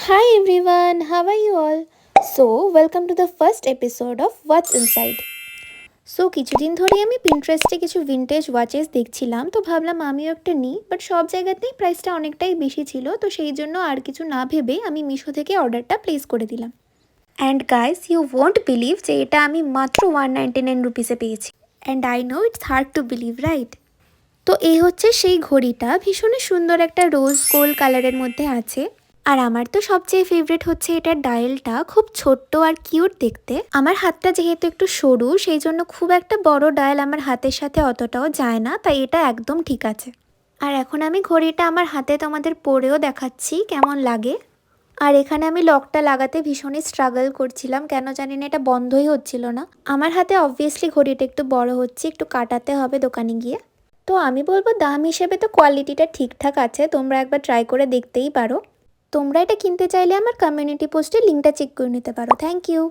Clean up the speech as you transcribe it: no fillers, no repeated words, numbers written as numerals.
Hi everyone, how are you all? Welcome to the first episode of What's Inside. কিছুদিন ধরেই আমি পিন্টারেস্টে কিছু vintage watches দেখছিলাম, তো ভাবলাম আমিও একটা নিই, বাট সব জায়গাতেই প্রাইসটা অনেকটাই বেশি ছিল, তো সেই জন্য আর কিছু না ভেবে আমি মিশো থেকে অর্ডারটা প্লেস করে দিলাম। And guys, you won't believe যে এটা আমি মাত্র 199 রুপিসে পেয়েছি। And I know it's hard to believe, right? তো এই হচ্ছে সেই ঘড়িটা, ভীষণই সুন্দর একটা রোজ গোল্ড কালারের মধ্যে আছে। আর আমার তো সবচেয়ে ফেভারিট হচ্ছে এটার ডায়ালটা, খুব ছোট্ট আর কিউট দেখতে। আমার হাতটা যেহেতু একটু সরু, সেই জন্য খুব একটা বড় ডায়াল আমার হাতের সাথে অতটাও যায় না, তাই এটা একদম ঠিক আছে। আর এখন আমি ঘড়িটা আমার হাতে তোমাদের পরেও দেখাচ্ছি কেমন লাগে। আর এখানে আমি লকটা লাগাতে ভীষণই স্ট্রাগল করছিলাম, কেন জানি না এটা বন্ধই হচ্ছিল না। আমার হাতে অবভিয়াসলি ঘড়িটা একটু বড় হচ্ছে, একটু কাটাতে হবে দোকানে গিয়ে। তো আমি বলবো দাম হিসেবে তো কোয়ালিটিটা ঠিকঠাক আছে, তোমরা একবার ট্রাই করে দেখতেই পারো। তোমরা এটা কিনতে চাইলে আমার কমিউনিটি পোস্টে লিঙ্কটা চেক করে নিতে পারো। Thank you.